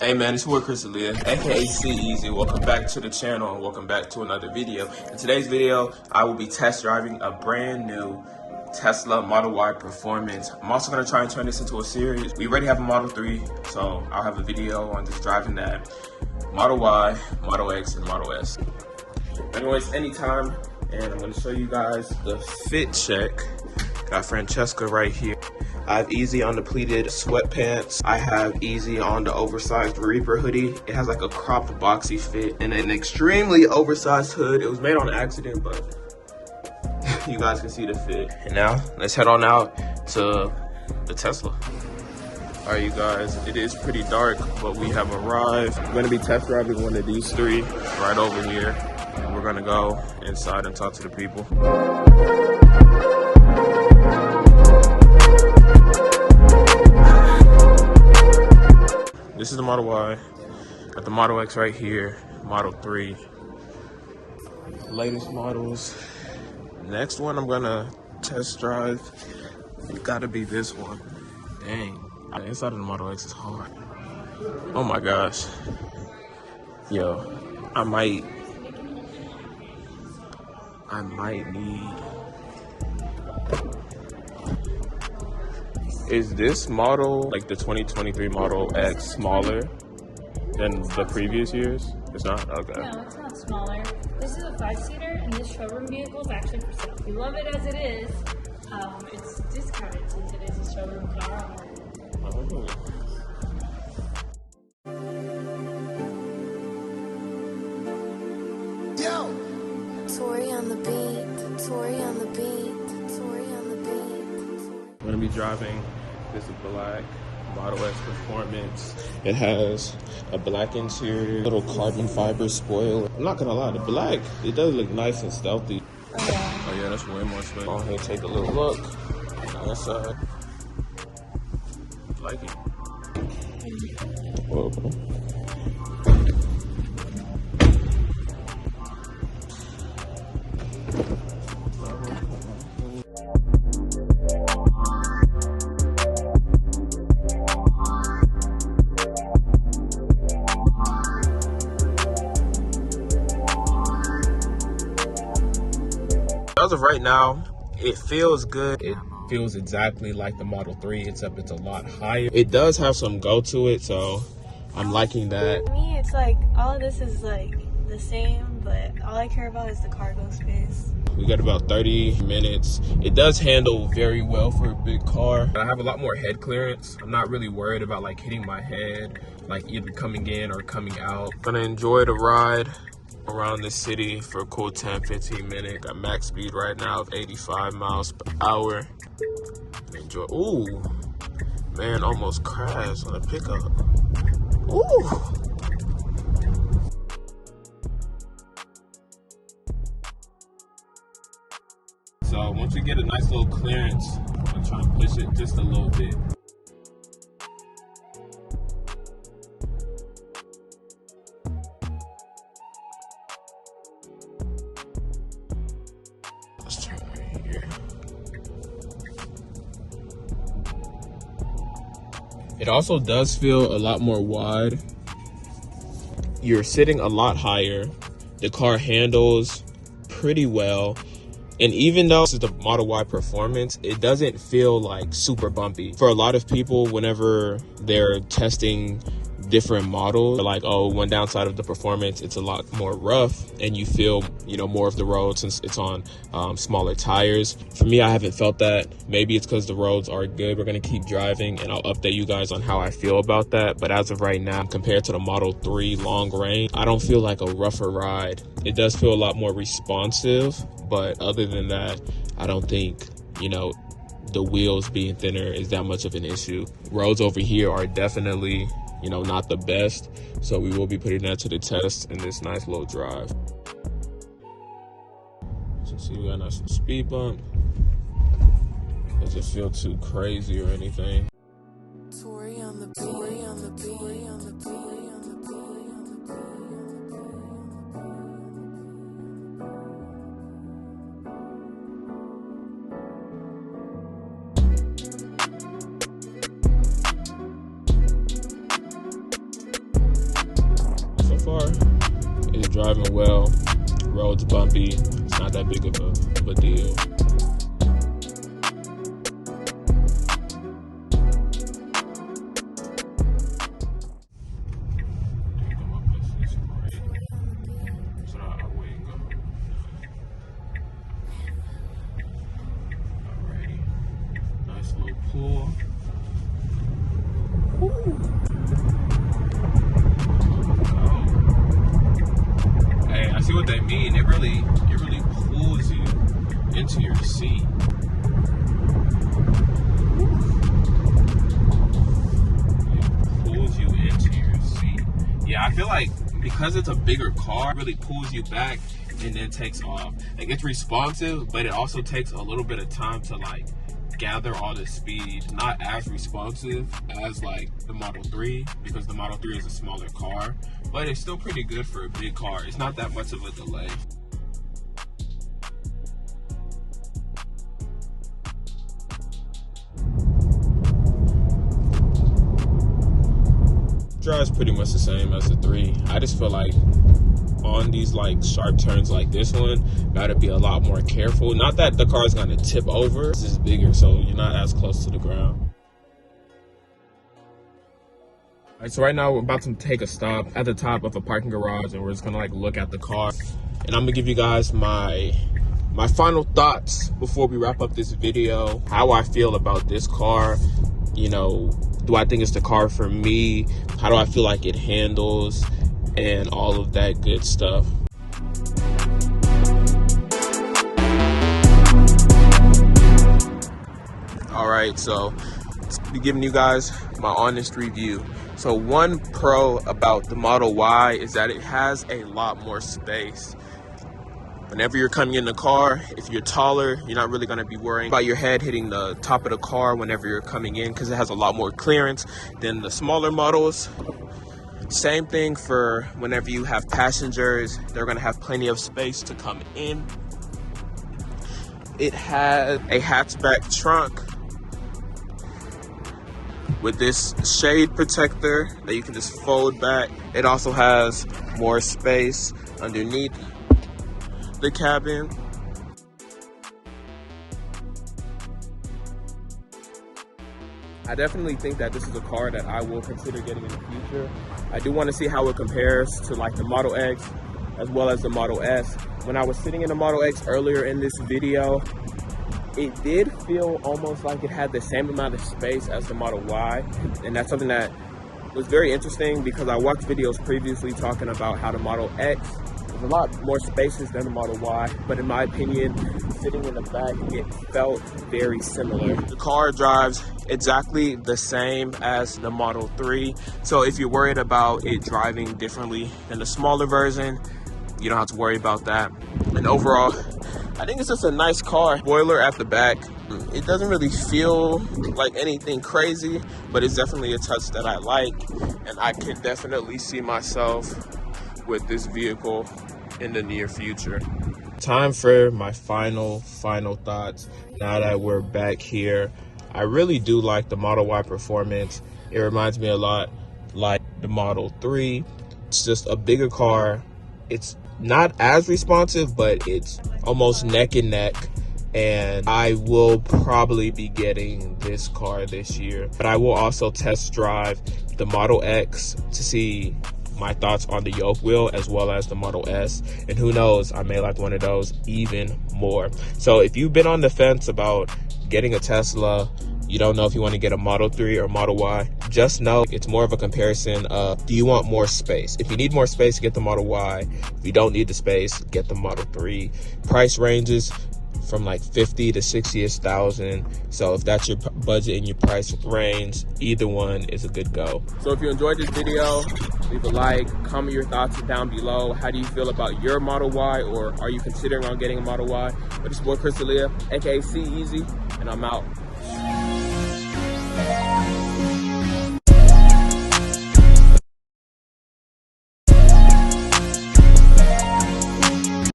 Hey man, it's your boy Chris Alia, aka CEasy. Welcome back to the channel and welcome back to another video. In today's video, I will be test driving a brand new Tesla Model Y Performance. I'm also going to try and turn this into a series. We already have a Model 3, so I'll have a video on just driving that Model Y, Model X, and Model S. Anyways, anytime, and I'm going to show you guys the fit check. Got Francesca right here. I have Easy on the pleated sweatpants. I have Easy on the oversized Reaper hoodie. It has like a cropped boxy fit and an extremely oversized hood. It was made on accident, but you guys can see the fit. And now let's head on out to the Tesla. All right, you guys, it is pretty dark, but we have arrived. I'm gonna be test driving one of these three right over here. And we're gonna go inside and talk to the people. This is the Model Y. Got the Model X right here, Model 3. Latest models. Next one I'm gonna test drive. It gotta be this one. Dang. The inside of the Model X is hard. Oh my gosh. Yo, I might need. Is this model, like the 2023 Model X, smaller than the previous years? It's not? Okay. No, it's not smaller. This is a 5-seater, and this showroom vehicle is actually for sale. We love it as it is. It's discounted since it is a showroom car. Oh. Tori on the beat, Tori on the beat, Tori on the beat. I'm gonna be driving this black Model X Performance. It has a black interior, little carbon fiber spoiler. I'm not gonna lie, the black, it does look nice and stealthy. Oh yeah, that's way more space. Go ahead and take a little look on that side. Like it. Whoa. As of right now, it feels good. It feels exactly like the Model 3, except it's a lot higher. It does have some go to it, so I'm liking that. For me, it's like all of this is like the same, but all I care about is the cargo space. We got about 30 minutes. It does handle very well for a big car. I have a lot more head clearance. I'm not really worried about like hitting my head, like either coming in or coming out. Gonna enjoy the ride around the city for a cool 10-15 minutes. Got max speed right now of 85 miles per hour. Enjoy. Ooh, man, almost crashed on a pickup. Ooh. So once we get a nice little clearance, I'm trying to push it just a little bit. Let's turn right here. It also does feel a lot more wide. You're sitting a lot higher. The car handles pretty well. And even though this is the Model Y Performance, it doesn't feel like super bumpy. For a lot of people, whenever they're testing different models, they're like, oh, one downside of the Performance, it's a lot more rough and you feel, you know, more of the road since it's on smaller tires. For me, I haven't felt that. Maybe it's because the roads are good. We're gonna keep driving and I'll update you guys on how I feel about that. But as of right now, compared to the Model 3 long range, I don't feel like a rougher ride. It does feel a lot more responsive, but other than that, I don't think, you know, the wheels being thinner is that much of an issue. Roads over here are definitely, you know, not the best, so we will be putting that to the test in this nice little drive. So see, we got a nice speed bump. Doesn't feel too crazy or anything. Tori on the beat, Tori on the beat, Tori on the beat, Tori on the beat. driving well, road's bumpy, it's not that big of a deal. Pool. Oh. Hey, I see what they mean. It really pulls you into your seat. It pulls you into your seat. Yeah, I feel like because it's a bigger car, it really pulls you back and then takes off. Like, it's responsive, but it also takes a little bit of time to like gather all the speed. Not as responsive as like the Model 3, because the Model 3 is a smaller car, but it's still pretty good for a big car. It's not that much of a delay. Drives pretty much the same as the 3. I just feel like on these like sharp turns like this one, gotta be a lot more careful. Not that the car is gonna tip over, this is bigger, so you're not as close to the ground. All right, so right now we're about to take a stop at the top of a parking garage, and we're just gonna like look at the car, and I'm gonna give you guys my final thoughts before we wrap up this video. How I feel about this car, you know, do I think it's the car for me? How do I feel like it handles? And all of that good stuff. All right, so be giving you guys my honest review. So one pro about the Model Y is that it has a lot more space. Whenever you're coming in the car, if you're taller, you're not really gonna be worrying about your head hitting the top of the car whenever you're coming in, because it has a lot more clearance than the smaller models. Same thing for whenever you have passengers, they're gonna have plenty of space to come in. It has a hatchback trunk with this shade protector that you can just fold back. It also has more space underneath the cabin. I definitely think that this is a car that I will consider getting in the future. I do want to see how it compares to like the Model X as well as the Model S. When I was sitting in the Model X earlier in this video, it did feel almost like it had the same amount of space as the Model Y. And that's something that was very interesting, because I watched videos previously talking about how the Model X was a lot more spacious than the Model Y, but in my opinion, sitting in the back, it felt very similar. The car drives exactly the same as the Model 3, so if you're worried about it driving differently than the smaller version, you don't have to worry about that. And overall, I think it's just a nice car. Spoiler at the back, it doesn't really feel like anything crazy, but it's definitely a touch that I like, and I can definitely see myself with this vehicle in the near future. Time for my final thoughts. Now that we're back here, I really do like the Model Y performance. It reminds me a lot like the Model 3. It's just a bigger car. It's not as responsive, but it's almost neck and neck. And I will probably be getting this car this year. But I will also test drive the Model X to see my thoughts on the yoke wheel, as well as the Model S, and who knows, I may like one of those even more. So if you've been on the fence about getting a Tesla, you don't know if you want to get a Model 3 or Model Y, just know it's more of a comparison of, do you want more space? If you need more space, get the Model Y. If you don't need the space, get the Model 3. Price ranges from like 50 to 60-ish thousand. So if that's your budget and your price range, either one is a good go. So if you enjoyed this video, leave a like, comment your thoughts down below. How do you feel about your Model Y, or are you considering on getting a Model Y? But it's your boy Chris Alia, aka CEasy, and I'm out.